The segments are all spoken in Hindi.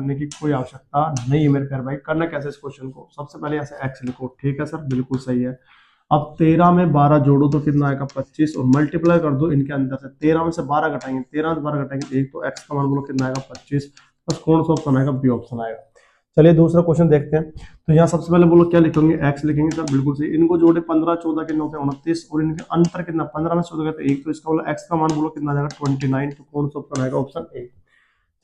करने की कोई आवश्यकता नहीं है मेरे प्यारे भाई। करना कैसे इस क्वेश्चन को, सबसे पहले ऐसे एक्स लिखो, ठीक है सर, बिल्कुल सही है। अब 13 में 12 जोड़ो तो कितना आएगा 25 और मल्टीप्लाई कर दो इनके अंदर से। 13 में से 12 घटाएंगे, 13 में 12 घटाएंगे 1, तो एक्स का मान बोलो कितना आएगा 25। बस कौन सा ऑप्शन आएगा, बी ऑप्शन आएगा। चलिए दूसरा क्वेश्चन देखते हैं। तो यहाँ सबसे पहले बोलो क्या लिखेंगे, एक्स लिखेंगे सर, बिल्कुल सही। इनको जोड़े 15 14 कितने होते हैं 29, और इनके अंतर कितना 15 में 14 तो 1, तो इसका बोलो एक्स का मान बोलो कितना आएगा 29, तो कौन सा ऑप्शन आएगा, ऑप्शन ए।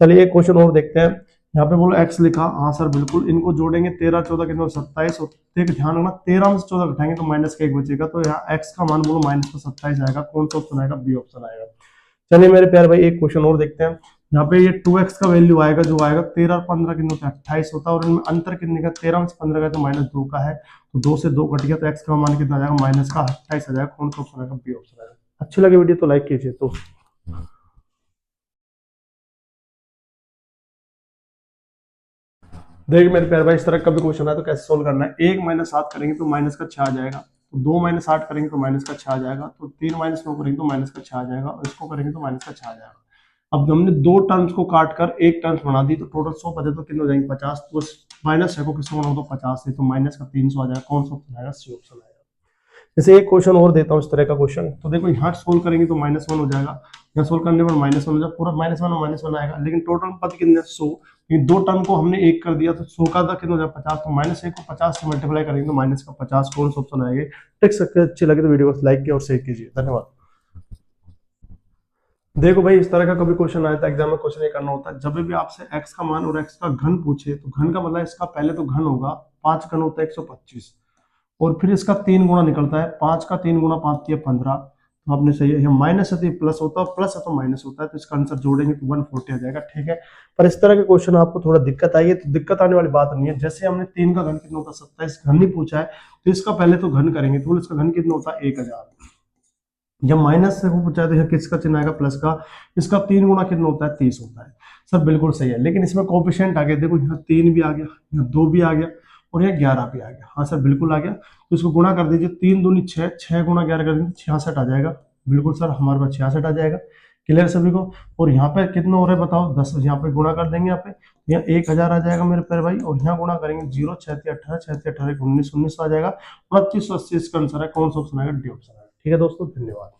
चलिए एक क्वेश्चन और देखते हैं। यहाँ पे बोलो एक्स लिखा, हाँ सर बिल्कुल। इनको जोड़ेंगे 13 14 कितना 27, और देख ध्यान रखना 13 में से 14 घटाएंगे तो माइनस का 1 बचेगा, तो यहाँ एक्स का मान बोलो माइनस का 27 आएगा। कौन सा ऑप्शन आएगा, बी ऑप्शन आएगा। चलिए मेरे प्यारे भाई एक क्वेश्चन और देखते हैं। यहाँ पे ये 2x का वैल्यू आएगा, जो आएगा 13 और 15 कितने होता है 28 होता है, और इनमें अंतर कितने का 13 में से 15 का तो -2 का है, तो 2 से 2 कट गया, तो x का मान कितना आ जाएगा माइनस का 28 आ जाएगा। कौन सा ऑप्शन आएगा, बी ऑप्शन आएगा। अच्छी लगी वीडियो तो लाइक कीजिए। तो देखिए मेरे प्यारे भाई इस तरह का भी क्वेश्चन है तो कैसे सोल्व करना है। 1 - 7 करेंगे तो माइनस का 6 आ जाएगा, तो 2 - 8 करेंगे तो माइनस का 6 आ जाएगा, तो 3 - 9 करेंगे तो माइनस का 6 आ जाएगा, और इसको करेंगे तो माइनस का 6 आ जाएगा। अब हमने दो टर्म्स को काट कर एक टर्म्स बना दी, तो टोटल 100 बचे तो कितने हो जाएंगे 50, तो माइनस 6 को किसको बनाओ तो 50 से, तो माइनस का 300 आ जाएगा। कौन सा ऑप्शन आएगा, सी ऑप्शन आएगा। जैसे एक क्वेश्चन और देता हूँ इस तरह का क्वेश्चन, तो देखो यहाँ सोल्व करेंगे तो -1 हो जाएगा, यहाँ सोल्व करने पर -1 हो जाएगा, पूरा -1 आएगा, लेकिन टोटल पद कितने 100, दो टर्म को हमने एक कर दिया तो 100 का कितना हो जाएगा 50, तो -1 को 50 से मल्टीप्लाई करेंगे तो माइनस का 50। कौन सा ऑप्शन आएगा। टिक सकते अच्छी लगे तो वीडियो को लाइक किया और शेयर कीजिए, धन्यवाद। देखो भाई इस तरह का कभी क्वेश्चन आया था एग्जाम में, क्वेश्चन ये करना होता है, जब भी आपसे x का मान और x का घन पूछे, तो घन का मतलब इसका पहले तो घन होगा, 5 घन होता है 125, और फिर इसका 3 गुना निकलता है, 5 का 3 गुना 5 है 15, तो आपने सही है, माइनस है तो प्लस होता है, प्लस है तो माइनस होता है, तो इसका आंसर जोड़ेंगे तो 140 आ जाएगा, ठीक है। पर इस तरह के क्वेश्चन आपको थोड़ा दिक्कत आई है, तो दिक्कत आने वाली बात नहीं है। जैसे हमने 3 का घन कितना होता है 27, घन नहीं पूछा है, तो इसका पहले तो घन करेंगे, तो इसका घन कितना होता है 1000। जब माइनस से वो पूछा है तो यहाँ किसका चिन्ह आएगा, प्लस का, इसका 3 गुना कितना होता है 30 होता है। सर बिल्कुल सही है, लेकिन इसमें कोएफिशिएंट आ गया, देखो यहाँ 3 भी आ गया, यहाँ 2 भी आ गया, और यहाँ 11 भी आ गया। हाँ सर बिल्कुल आ गया, तो इसको गुणा कर दीजिए, 3 दूनी 6, 6 गुणा 11 कर दीजिए 66 आ जाएगा। बिल्कुल सर हमारे पास 66 आ जाएगा, क्लियर सभी को। और यहाँ पे कितना हो रहा है बताओ, 10, यहाँ पे गुणा कर देंगे, यहाँ 1000 आ जाएगा मेरे प्यारे भाई, और यहाँ गुणा करेंगे 0 6 18 6 18 19 19 आ जाएगा, 2980 इसका आंसर है। कौन सा ऑप्शन आएगा, डी ऑप्शन आएगा, ठीक है दोस्तों, धन्यवाद।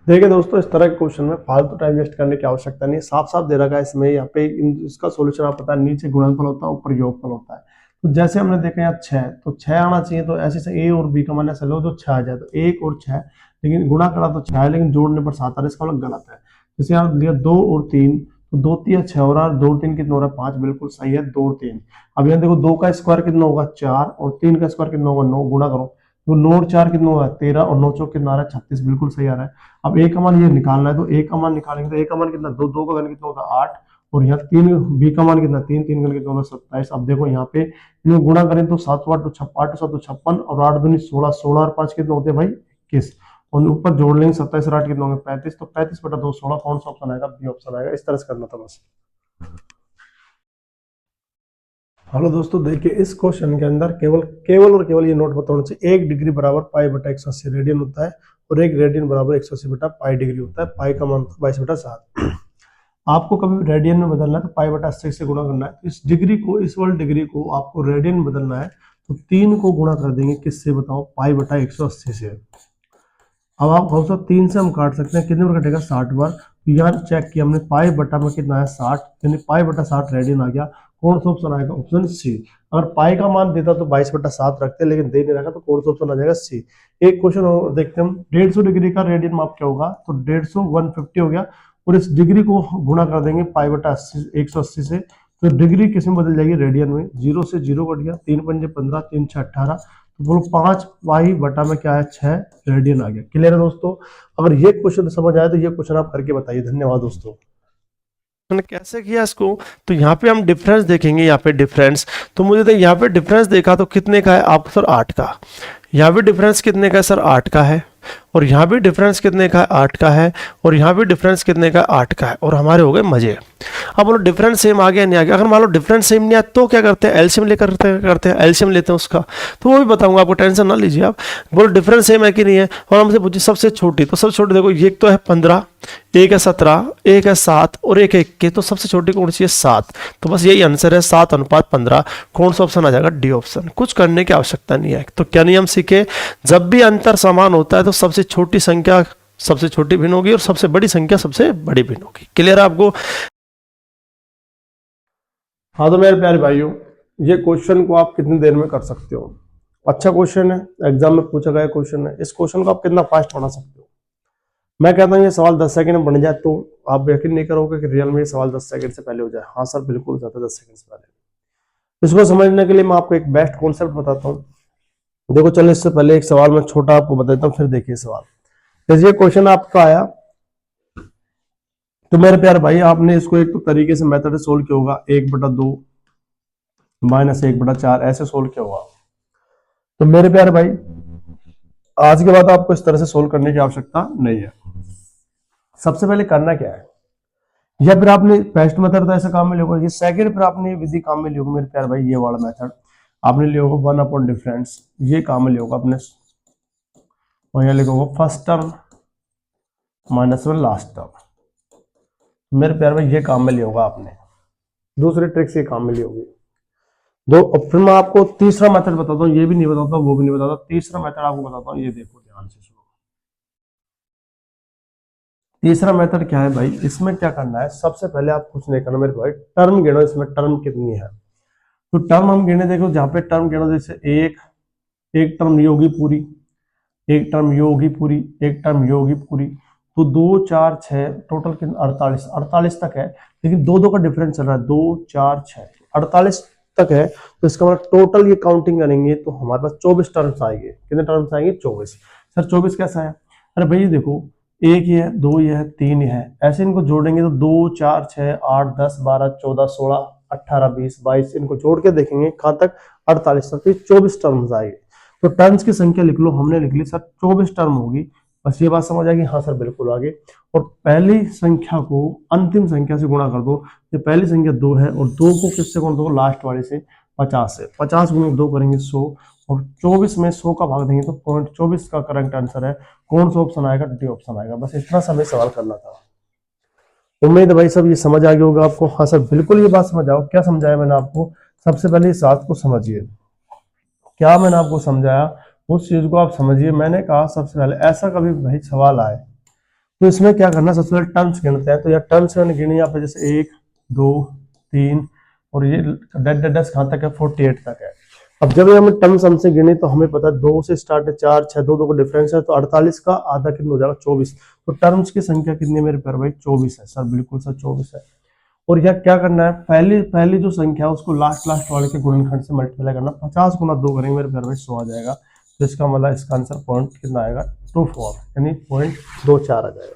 देखिए दोस्तों इस तरह के क्वेश्चन में फालतू टाइम वेस्ट करने की आवश्यकता नहीं, साफ साफ दे रखा है इसमें। यहाँ पे इसका सॉल्यूशन आप पता है, नीचे गुणनफल होता है ऊपर योगफल होता है। तो जैसे हमने देखा यहाँ 6, तो 6 आना चाहिए, तो ऐसे से ए और बी का मान ऐसा लो जो 6 आ जाए, तो 1 और 6, लेकिन गुणा करा तो 6 है, लेकिन जोड़ने पर 7 आ रहा है, इसका मतलब गलत है। जैसे यहाँ लिया 2 और 3, तो 2 3 6 हो रहा है, 2 3 कितना हो रहा है 5, बिल्कुल सही है 2 3। अब यहाँ देखो 2 का स्क्वायर कितना होगा 4, और 3 का स्क्वायर कितना होगा 9, गुणा करो, तो 9 और 4 कितना होगा 13, और 9 चौक कितना आ रहा है 36, बिल्कुल सही आ रहा है। अब ए का मान ये निकालना है, तो ए का मान निकालेंगे, तो ए का मान कितना 2, 2 का घन कितना होता है 8, और यहाँ 3 बी का मान कितना 3, 3 घन कितना होता है 27। अब देखो यहाँ पे इनको गुणा करें तो 7 8 तो 56, और 8 दूनी 16, 16 और 5 कितने होते हैं भाई 21, और ऊपर जोड़ लेंगे 27 और 8 कितने होंगे 35, तो 35/2 16। कौन सा ऑप्शन आएगा, बी ऑप्शन आएगा। इस तरह से करना था बस। हेलो दोस्तों देखिए इस क्वेश्चन के अंदर केवल और केवल ये नोट बताना चाहिए, 1 डिग्री बराबर π/180 रेडियन होता है, और 1 रेडियन बराबर 180/π डिग्री होता है। पाई का मान 22/7। आपको कभी रेडियन में बदलना है तो π/80 से गुणा करना है, तो इस डिग्री को, इस वाले डिग्री को आपको रेडियन में बदलना है, तो 3 को गुणा कर देंगे किससे बताओ, π/180 से। अब आप कौन सा 3 से हम काट सकते हैं, कितने बार कटेगा 60 बार। तो यहाँ चेक किया हमने, π/में कितना है 60, यानी π/7 रेडियन आ गया। कौन सा ऑप्शन आएगा, ऑप्शन सी। अगर पाई का मान देता तो 22/7 रखते, लेकिन दे नहीं रखा, तो कौन सा ऑप्शन आ जाएगा सी। एक क्वेश्चन और देखते हैं हम, 150 डिग्री का रेडियन माप क्या होगा, तो 150 150 हो गया, और इस डिग्री को गुणा कर देंगे π/180 से, तो डिग्री किस में बदल जाएगी, रेडियन में। 0 से 0 कट गया, 3 पंजे 15, 3 6 18, तो बोलो 5 पाई बटा में क्या है 6 रेडियन आ गया। क्लियर है दोस्तों। अगर ये क्वेश्चन समझ आए तो ये क्वेश्चन आप करके बताइए, धन्यवाद दोस्तों। मैंने कैसे किया इसको, तो यहाँ पे हम डिफरेंस देखेंगे, यहाँ पे डिफरेंस, तो मुझे तो यहाँ पे डिफरेंस देखा तो कितने का है आपको सर 8 का, यहाँ पे डिफरेंस कितने का है सर 8 का है, और यहाँ भी डिफरेंस कितने का है 8 का है, और यहाँ भी डिफरेंस कितने का 8 का है, और हमारे हो गए मजे। अब बोलो डिफरेंस सेम आ गया नहीं आ गया। अगर मान लो डिफरेंस सेम नहीं आया तो क्या करते हैं, एलसीएम लेकर करते हैं, एलसीएम लेते हैं उसका, तो वो भी बताऊंगा आपको, टेंशन ना लीजिए आप। बोलो डिफरेंस सेम है कि नहीं है, और हमसे पूछिए सबसे छोटी, तो सबसे छोटी देखो ये तो है 15, एक है 17, एक है 7 और एक है 21, तो सबसे छोटी कौन सी है 7। तो बस यही आंसर है 7:15। कौन सा ऑप्शन आ जाएगा, डी ऑप्शन। कुछ करने की आवश्यकता नहीं है। तो क्या नियम सीखे, जब भी अंतर समान होता है तो सबसे छोटी संख्या सबसे छोटी भिन्न होगी और सबसे बड़ी संख्या सबसे बड़ी भिन्न होगी। क्लियर है आपको। हाँ तो मेरे प्यारे भाइयों, ये क्वेश्चन को आप कितनी देर में कर सकते हो। अच्छा क्वेश्चन है, एग्जाम में पूछा गया क्वेश्चन है। इस क्वेश्चन को आप कितना फास्ट बना सकते हो। मैं कहता हूँ ये सवाल 10 सेकंड में बन जाए तो आप यकीन नहीं करोगे कि रियल में ये सवाल 10 सेकंड से पहले हो जाए। हाँ सर बिल्कुल हो जाता है 10 सेकंड से पहले। इसको समझने के लिए मैं आपको एक बेस्ट कॉन्सेप्ट बताता हूँ। देखो चलो इससे पहले एक सवाल मैं छोटा आपको बता देता हूँ, फिर देखिए सवाल। जैसे ये क्वेश्चन आपका आया तो मेरे प्यारे भाई आपने इसको एक तो तरीके से मेथड से सोल्व किया होगा, 1/2 माइनस 1/4 ऐसे सोल्व किया होगा। तो मेरे प्यारे भाई आज के बाद आपको इस तरह से सोल्व करने की आवश्यकता नहीं है। सबसे पहले करना क्या है, या फिर आपने फर्स्ट मेथड तो ऐसे काम में लिखोगे, सेकंड फिर आपने विधि काम में लिखोगे मेरे प्यारे भाई, ये वाला मेथड आपने लिखोगे 1 अपॉन डिफरेंस, ये काम में लिखोगे अपने, और यहाँ लिखोगे फर्स्ट टर्म माइनस में लास्ट टर्म। मेरे प्यारे भाई ये काम में लिखोगे आपने, दूसरे ट्रिक से काम में लिखोगे दो। अब फिर मैं आपको तीसरा मेथड बताता हूँ, ये भी नहीं बताता, वो भी नहीं बताता, तीसरा मेथड आपको बताता हूँ, ये देखो ध्यान से सुनो। तीसरा मेथड क्या है भाई, इसमें क्या करना है, सबसे पहले आप कुछ नहीं करना मेरे भाई, टर्म गिनो, इसमें टर्म कितनी है। तो टर्म हम गिने, देखो जहां पे टर्म गिनो, जैसे एक टर्म ये होगी पूरी, एक टर्म ये होगी पूरी, एक टर्म ये होगी पूरी, तो 2 4 6 टोटल कितना 48 तक है। लेकिन दो का डिफरेंस चल रहा है, 2 4 6 48 तक है। तो इसका मतलब टोटल ये काउंटिंग करेंगे तो हमारे पास 24 टर्म्स आएंगे। कितने टर्म्स आएंगे, 24। सर 24 कैसा है, अरे भाई देखो एक ये है, दो ये है, तीन ये है, ऐसे इनको जोड़ेंगे तो 2 4 6 8 10 12 14 16 18 20 22, इनको जोड़ के देखेंगे कहां तक, 48 तक, 24 टर्म्स आएंगे। तो टर्म्स की संख्या लिख लो, हमने लिख ली सर 24 टर्म होगी। बस ये बात समझ आएगी, हाँ सर बिल्कुल आगे। और पहली संख्या को अंतिम संख्या से गुणा कर दो। ये पहली संख्या 2 है और 2 को किससे गुणा दो, लास्ट वाले से, 50 से। 50 गुणा 2 करेंगे 100, और 24 में 100 का भाग देंगे तो 0.24 का करेक्ट आंसर है। कौन सा ऑप्शन आएगा, डी ऑप्शन आएगा। बस इतना समय सवाल करना था। उम्मीद है भाई सब ये समझ आ गया होगा आपको। हाँ सर बिल्कुल ये बात समझ आओ। क्या समझाया मैंने आपको, सबसे पहले इस बात को समझिए, क्या मैंने आपको समझाया उस चीज को आप समझिए। मैंने कहा सबसे पहले ऐसा कभी भाई सवाल आए तो इसमें क्या करना, सबसे पहले टर्म्स गिनते हैं। तो यार टर्म्स मैंने गिनी यहाँ पे, जैसे 1 2 3 और ये 10 कहाँ तक है, 48 तक है। अब जब हमें टर्म्स हमसे गिनी तो हमें पता है 2 से स्टार्ट है, 4 6 2 का डिफरेंस है, तो 48 का आधा कितना हो जाएगा, 24। तो टर्म्स की संख्या कितनी है मेरे प्यारे भाई, 24 है। सर बिल्कुल सर 24 है। और यह क्या करना है, पहली जो संख्या है उसको लास्ट वाले के गुणनखंड से मल्टीप्लाई करना। 50 गुना 2 करेंगे मेरे प्यारे भाई, 100 आ जाएगा। तो इसका मतलब इसका आंसर पॉइंट कितना आएगा, 24, यानी 0.24 आ जाएगा।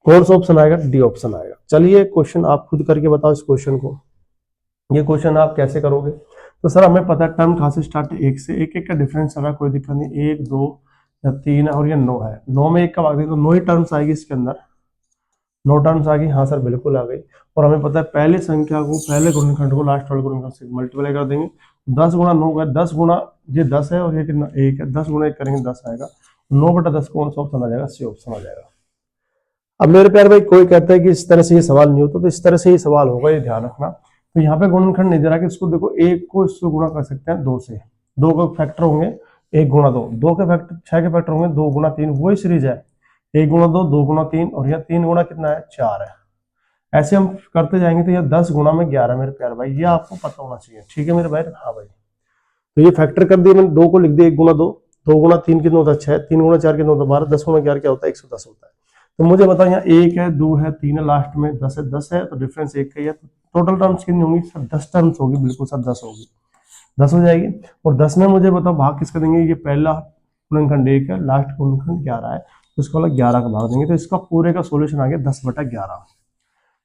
कौन सा ऑप्शन आएगा, डी ऑप्शन आएगा। चलिए क्वेश्चन आप खुद करके बताओ इस क्वेश्चन को। ये क्वेश्चन आप कैसे करोगे, तो सर हमें पता है टर्म कहाँ से स्टार्ट है, 1 से। एक का डिफरेंस चल रहा है, कोई दिक्कत नहीं, 1 2 या 3 और ये 9 है। 9 में 1 का भाग देंगे तो 9 ही टर्म्स आएगी इसके अंदर, 9 टर्म्स आ गई। हाँ सर बिल्कुल आ गई। और हमें पता है पहले संख्या को, पहले गुणनखंड को लास्ट वाले गुणनखंड से मल्टीप्लाई कर देंगे। 10 गुणा 9 का 10 गुणा ये 10 है और ये कितना 1 है, 10 गुणा 1 करेंगे 10 आएगा। 9/10 कौन सा ऑप्शन आ जाएगा, सी ऑप्शन आ जाएगा। अब मेरे प्यारे भाई कोई कहता है कि इस तरह से ये सवाल नहीं होता, तो इस तरह से ही सवाल होगा, ये ध्यान रखना। तो यहाँ पे गुणनखंड नहीं दे रहा कि इसको देखो, 1 को इससे गुणा कर सकते हैं 2 से, 2 के फैक्टर होंगे 1 गुणा 2, 2 के फैक्टर 6 के फैक्टर होंगे 2 गुणा 3, वही सीरीज है 1 गुणा 2 2 गुणा 3, और यह 3 गुणा कितना है, 4 है। ऐसे हम करते जाएंगे तो यह 10 गुणा में 11 मेरे प्यारे भाई, ये आपको पता होना चाहिए। ठीक है मेरे भाई, हाँ भाई। तो ये फैक्टर कर दिए मैंने, 2 को लिख दिया 1 गुणा 2, 2 गुणा 3 कितना होता है 6, 3 गुणा 4 कितना होता है 12, 10 गुणा 11 क्या होता है 110 होता है। तो मुझे बताओ यहाँ 1 है 2 है 3 है, लास्ट में 10 है तो डिफरेंस 1 का ही है। तो टोटल टर्म्स कितनी होंगी सर, 10 टर्म्स होगी, बिल्कुल सर 10 होगी, 10 हो जाएगी। और 10 में मुझे बताओ भाग किसका देंगे, ये पहला गुणनखंड 1 है, लास्ट गुणनखंड 11 है, तो इसको 11 का भाग देंगे। तो इसका पूरे का सोल्यूशन आ गया 10/11।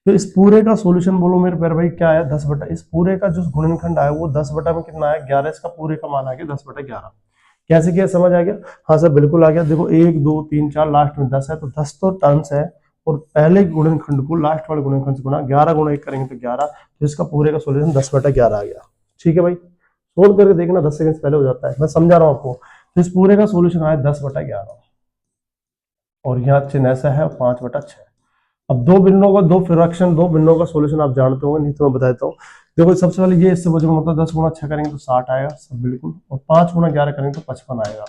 तो इस पूरे का सॉल्यूशन बोलो मेरे प्यारे भाई क्या है, 10 बटा, इस पूरे का जो गुणनखंड आया वो 10 बटा में कितना आया 11, इसका पूरे का मान आ गया 10/11। कैसे किया, समझ आ गया। हाँ सर बिल्कुल आ गया। देखो 1 2 3 4 लास्ट में 10 है, तो 10 तो टर्म्स है और पहले गुणनखंड को लास्ट वाले गुणनखंड से गुणा, 11 गुणा 1 करेंगे तो 11, तो इसका पूरे का सोल्यूशन 10/11 आ गया। ठीक है भाई, सोल्व करके देखना, 10 सेकंड पहले हो जाता है, मैं समझा रहा हूँ आपको। तो इस पूरे का सोल्यूशन आया 10/11 और यहाँ चिन्ह ऐसा है 5/6। अब दो भिन्नों का दो फ्रैक्शन, दो भिन्नों का सोल्यूशन आप जानते होंगे, नहीं तो मैं बताता हूँ। देखो सबसे पहले ये इससे बचेगा, मतलब 10 गुणा 6 करेंगे तो 60 आएगा सब बिल्कुल, और 5 गुणा 11 करेंगे तो 55 आएगा।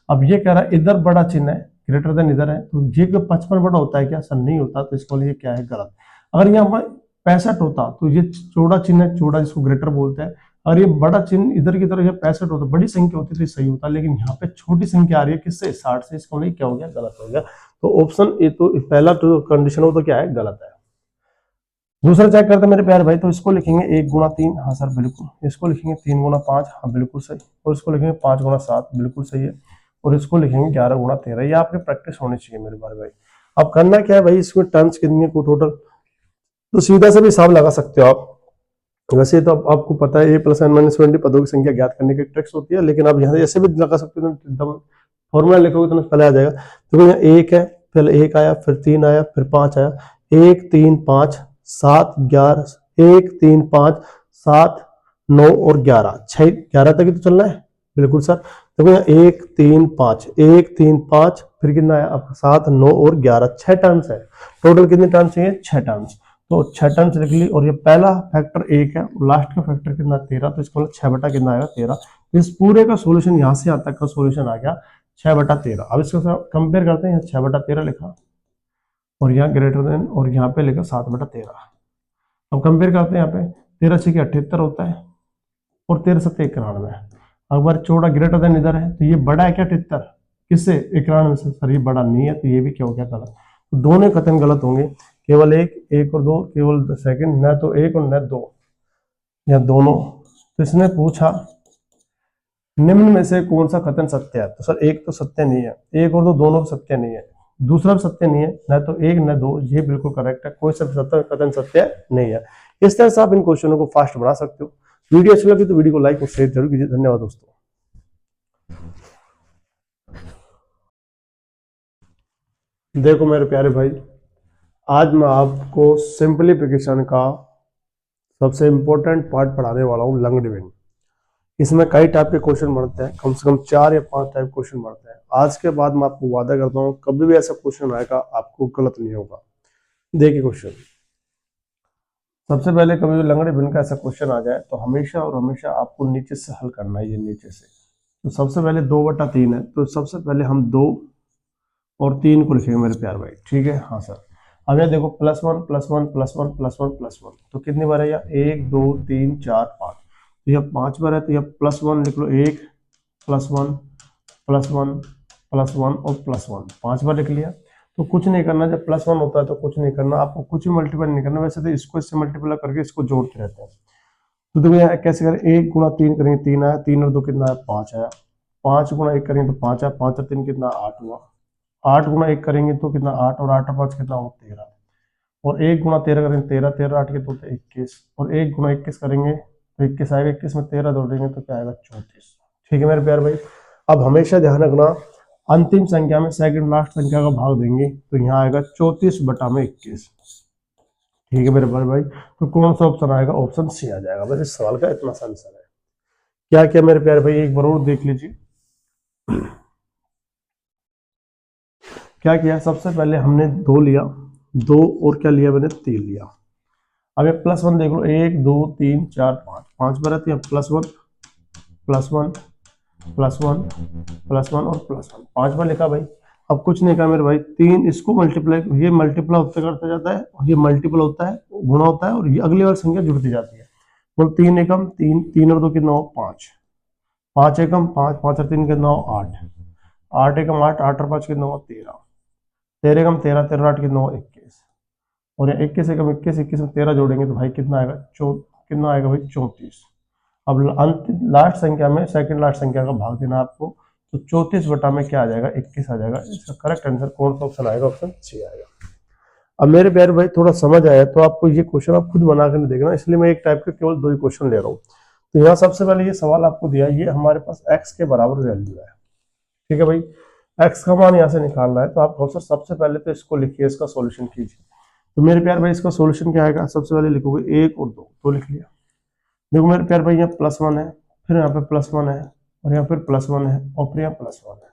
अब ये कह रहा है इधर बड़ा चिन्ह है, ग्रेटर देन इधर है, तो ये 55 बड़ा होता है क्या? सर नहीं होता, तो इसको लिए क्या है? गलत। अगर यहाँ पर 65 होता तो ये चौड़ा चिन्ह है, चौड़ा जिसको ग्रेटर बोलते हैं, और ये बड़ा चिन्ह इधर की तरफ 65 होता, बड़ी संख्या होती तो सही होता, लेकिन यहाँ पे छोटी संख्या आ रही है किससे? 60 से, इसको लिए क्या हो गया? गलत हो गया। तो ऑप्शन ए, तो पहला जो कंडीशन हो तो क्या है? गलत है। दूसरा चेक करते मेरे प्यारे भाई, तो इसको लिखेंगे 1 गुणा 3, हाँ सर बिल्कुल। इसको लिखेंगे 3 गुणा 5, हाँ बिल्कुल सही। और इसको लिखेंगे 5 गुणा 7, बिल्कुल सही है। और इसको लिखेंगे 11 गुणा 13। ये आपकी प्रैक्टिस होनी चाहिए मेरे प्यारे भाई। अब करना क्या है भाई, इसमें टर्म्स कितनी है टोटल, तो सीधा से भी हिसाब लगा सकते हो आप। वैसे तो आपको पता है a+n-20 पदों की संख्या ज्ञात करने की ट्रिक्स होती है, लेकिन आप यहाँ ऐसे भी लगा सकते हो, एकदम फॉर्मूला लिखोगे तो पहले आ जाएगा। तो यहाँ 1 है, फिर 1 आया, फिर 3 आया, फिर 5 आया, 1 3 5 7 11, 1 3 5 7 9 और 11, 11 तक ही तो चलना है। बिल्कुल सर। देखो यहाँ 1 3 5, 1 3 5, फिर कितना आया आपका? 7 9 और 11, 6 टर्म्स है। टोटल कितने टर्म्स चाहिए? 6 टर्म्स। तो 6 टर्म्स लिख ली, और ये पहला फैक्टर 1 है, लास्ट का फैक्टर कितना? 13, तो इसको 6 कितना आएगा? 13। इस पूरे का सोल्यूशन यहाँ से यहाँ तक का सोल्यूशन आ गया 6/13। अब इसको कंपेयर करते हैं, 6/13 लिखा और यहाँ ग्रेटर देन, और यहाँ पे लिखा 7/13। अब कंपेयर करते हैं, यहाँ पे 13 6 78 होता है और 13 7 91। अगर चौड़ा ग्रेटर देन इधर है, तो ये बड़ा है क्या 78 किससे? 91 से। सर ये बड़ा नहीं है, तो ये भी क्या हो गया? गलत। तो दोनों कथन गलत होंगे, केवल एक और दो, केवल सेकंड, न तो एक और न दो, या दोनों। तो इसने पूछा निम्न में से कौन सा कथन सत्य है, तो सर एक तो सत्य नहीं है, एक और दो दोनों सत्य नहीं है, दूसरा भी सत्य नहीं है, न तो एक न दो, ये बिल्कुल करेक्ट है, कोई सा कथन सत्य नहीं है। इस तरह से आप इन क्वेश्चनों को फास्ट बना सकते हो। वीडियो अच्छी लगी तो वीडियो को लाइक और शेयर जरूर कीजिए। धन्यवाद दोस्तों। देखो मेरे प्यारे भाई, आज मैं आपको सिंपलीफिकेशन का सबसे इंपॉर्टेंट पार्ट पढ़ाने वाला हूँ, लंग डिविजन। इसमें कई टाइप के क्वेश्चन बनते हैं, कम से कम 4 या 5 टाइप क्वेश्चन बनते हैं। आज के बाद मैं आपको वादा करता हूँ, कभी भी ऐसा क्वेश्चन आएगा आपको गलत नहीं होगा। देखिए क्वेश्चन, सबसे पहले कभी भी लंगड़े भिन्न का ऐसा क्वेश्चन आ जाए तो हमेशा और हमेशा आपको नीचे से हल करना है, ये नीचे से। तो सबसे पहले 2/3 है, तो सबसे पहले हम 2 और 3 को लिखेंगे मेरे प्यार भाई, ठीक है? हाँ सर। अब ये देखो +1 +1 +1 +1 +1, तो कितनी बार है यह? 1 2 3 4 5, तो यह 5 बार है, तो यह +1 लिख लो, 1 +1 +1 +1 और +1, 5 बार लिख लिया। तो कुछ नहीं करना, जब +1 होता है तो कुछ नहीं करना, आपको कुछ भी मल्टीप्लाई नहीं करना। वैसे तो इसको इससे मल्टीप्लाई करके इसको जोड़ते रहते हैं। तो देखो यहाँ कैसे करें, 1 गुणा 3 करेंगे 3 आया, 3 और 2 कितना है? 5 आया। 5 गुणा 1 करेंगे तो 5 आया, 5 और 3 कितना? 8 हुआ। 8 गुणा 1 करेंगे तो कितना? 8, और 8 और 5 कितना हो? 13। और 1 गुणा 13 करेंगे 13, 13 8 के तो 21, और 1 गुणा 21 करेंगे तो 21 आएगा, 21 में 13 जोड़ेंगे तो क्या आएगा? 34। ठीक है मेरे प्यार भाई। अब हमेशा ध्यान रखना, अंतिम संख्या में सेकंड लास्ट संख्या का भाग देंगे तो यहाँ आएगा 34/21। ठीक है मेरे प्यारे भाई। तो कौन सा ऑप्शन आएगा? ऑप्शन सी आ जाएगा। बस इस सवाल का इतना सा आंसर है। क्या क्या मेरे प्यारे भाई, एक बार और देख लीजिए। क्या किया, सबसे पहले हमने 2 लिया, 2 और क्या लिया मैंने? 3 लिया। अब ये +1 देख लो, 1 2 3 4 5, 5 बार आती है, +1 +1 +1 +1 और +1, 5 बार लिखा भाई। अब कुछ नहीं कहा मेरे भाई, 3 इसको मल्टीप्लाई, ये मल्टीप्लाई होते करता जाता है, और ये मल्टीपल होता है, गुणा होता है, और ये अगली बार संख्या जुड़ती जाती है। तो 3 एकम 3, 3 और 2 कितना हो? 5, 5 एकम 5, 5 और 3 कितना हो? 8, 8 एकम 8, 8 और 5 कितना हो? 13, 13 एकम 13, 13 8 कितना हो? 21, और ये 21 एकम 21, 21 में 13 जोड़ेंगे तो भाई कितना आएगा? कितना आएगा भाई? 34। अब अंत लास्ट संख्या में सेकंड लास्ट संख्या का भाग देना आपको, तो 34 बटा में क्या आ जाएगा? 21 आ जाएगा। इसका करेक्ट आंसर कौन सा ऑप्शन आएगा? ऑप्शन सी आएगा। अब मेरे प्यारे भाई, थोड़ा समझ आया तो आपको ये क्वेश्चन आप खुद बना कर देखना, इसलिए मैं एक टाइप के केवल 2 ही क्वेश्चन ले रहा हूँ। तो यहाँ सबसे पहले ये सवाल आपको दिया, ये हमारे पास x के बराबर वैल्यू है, ठीक है भाई। एक्स का मान यहाँ से निकालना है तो आप सर सबसे पहले तो इसको लिखिए, इसका सॉल्यूशन कीजिए। तो मेरे प्यार भाई इसका सॉल्यूशन क्या आएगा, सबसे पहले लिखोगे 1 और 2, तो लिख लिया। देखो मेरे प्यार भाई यहाँ +1 है, फिर यहाँ पे +1 है, और यहाँ फिर +1 है, और फिर यहाँ +1 है,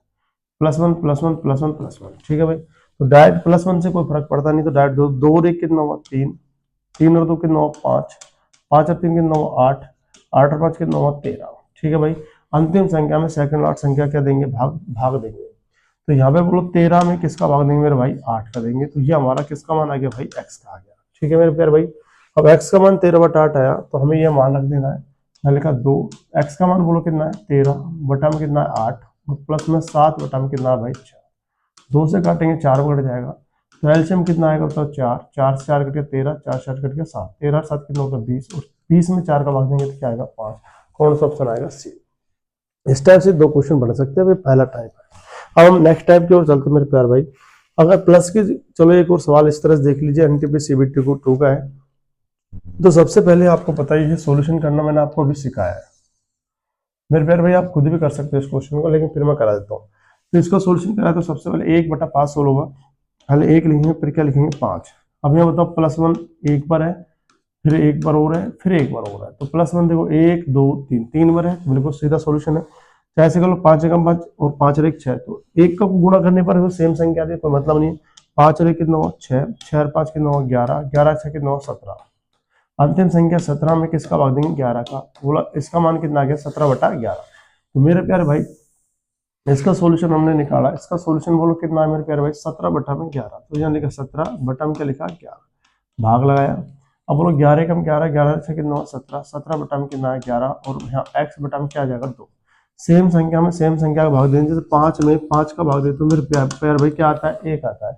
+1 +1 +1 +1। ठीक है भाई, तो डायरेक्ट +1 से कोई फर्क पड़ता नहीं, तो डायरेक्ट 2 और 1 कितना हुआ 3, 3 और 2 कितना हुआ 5, 5 और 3 कितना हुआ 8, 8 और 5 कितना हुआ 13। ठीक है भाई, अंतिम संख्या में सेकंड लास्ट संख्या क्या देंगे, भाग देंगे। तो यहाँ पे बोलो 13 में किसका भाग देंगे मेरे भाई, 8 का देंगे। तो ये हमारा किसका मान आ गया भाई, x का आ गया। ठीक है मेरे प्यार भाई, अब x का मान 13/8 आया तो हमें ये मान रख देना है। मैंने लिखा 2, x का मान बोलो कितना है 13 बटा में कितना है 8, और प्लस में 7 बटा में कितना है भाई 4। 2 से काटेंगे 4 कट जाएगा, तो एलसीएम कितना आएगा बताओ 4, 4 से 4 कट गया 13, 4 से 4 कट गया 7, 13 और 7 कितना होगा 20, और 20 में 4 का भाग देंगे तो क्या आएगा 5। कौन सा ऑप्शन आएगा, सी। इस टाइप से 2 क्वेश्चन बन सकते हैं भाई, पहला टाइप है। अब हम नेक्स्ट टाइप की ओर चलते हैं मेरे प्यार भाई। अगर प्लस की, चलो एक और सवाल इस तरह से देख लीजिए, एनटीपी सीबीटी को 2 का है। तो सबसे पहले आपको पता ही है सॉल्यूशन करना मैंने आपको अभी सिखाया है मेरे प्यार भाई, आप खुद भी कर सकते हो इस क्वेश्चन को, लेकिन फिर मैं करा देता हूँ। तो इसका सॉल्यूशन कराया तो सबसे पहले 1/5 सोल्व होगा, पहले 1 लिखेंगे फिर क्या लिखेंगे 5। अब यहाँ बताओ +1 एक बार है, फिर एक बार और है, फिर एक बार और है, तो +1 देखो 1 2 3 3 बार है, बिल्कुल सीधा सॉल्यूशन है। चाहे से कर लो 5 एकम 5 और 5 और 1 6, तो 1 का गुणा करने पर सेम संख्या आती है, कोई मतलब नहीं। 5 और 1 कितना हुआ 6, 6 और 5 कितना हुआ 11, 11 6 कितना हुआ 17। अंतिम संख्या 17 में किसका भाग देंगे 11 का, बोला इसका मान कितना आ गया 17/11। तो मेरे प्यारे भाई इसका सॉल्यूशन हमने निकाला, इसका सॉल्यूशन बोलो कितना है मेरे प्यारे भाई 17/11। तो यहाँ लिखा 17 बटा में क्या लिखा 11, भाग लगाया। अब बोलो 11 कम 11, 11 से कितना हुआ 17, 17 बटा में कितना है 11, और यहाँ x बटा में क्या आ जाएगा 2। सेम संख्या में सेम संख्या का भाग देंगे, जैसे 5 में 5 का भाग देते तो मेरे प्यार भाई क्या आता है 1 आता है।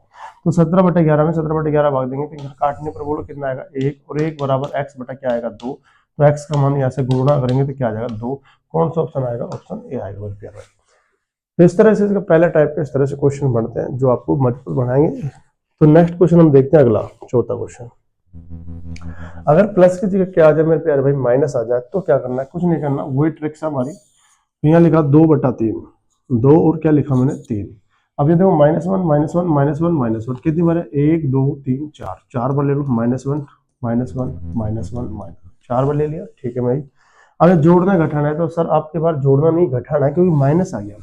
तो 17/11 में 17/11 भाग देंगे, तो यहाँ काटने पर बोलो कितना आएगा 1, और 1 बराबर x बटा क्या आएगा 2। तो x का मान यहाँ से गुणा करेंगे तो क्या आ जाएगा 2। कौन सा ऑप्शन आएगा, ऑप्शन ए आएगा मेरे प्यार भाई। तो इस तरह से इसका पहला टाइप के इस तरह से क्वेश्चन बनते हैं जो आपको मजबूत बनाएंगे। तो नेक्स्ट क्वेश्चन हम देखते हैं, अगला चौथा क्वेश्चन। अगर प्लस की जगह क्या आ जाए मेरे प्यारे भाई माइनस आ जाए तो क्या करना है, कुछ नहीं करना, वही ट्रिक है हमारी। तो यहाँ लिखा 2/3, 2 और क्या लिखा मैंने 3। अब ये देखो -1 -1 -1 -1 कितनी बार है 1 2 3 4, 4 बार ले लो, -1 -1 -1 4 बार ले लिया। ठीक है भाई, अगर जोड़ना घटाना है तो सर आपके पास जोड़ना नहीं घटाना है, क्योंकि माइनस आ गया।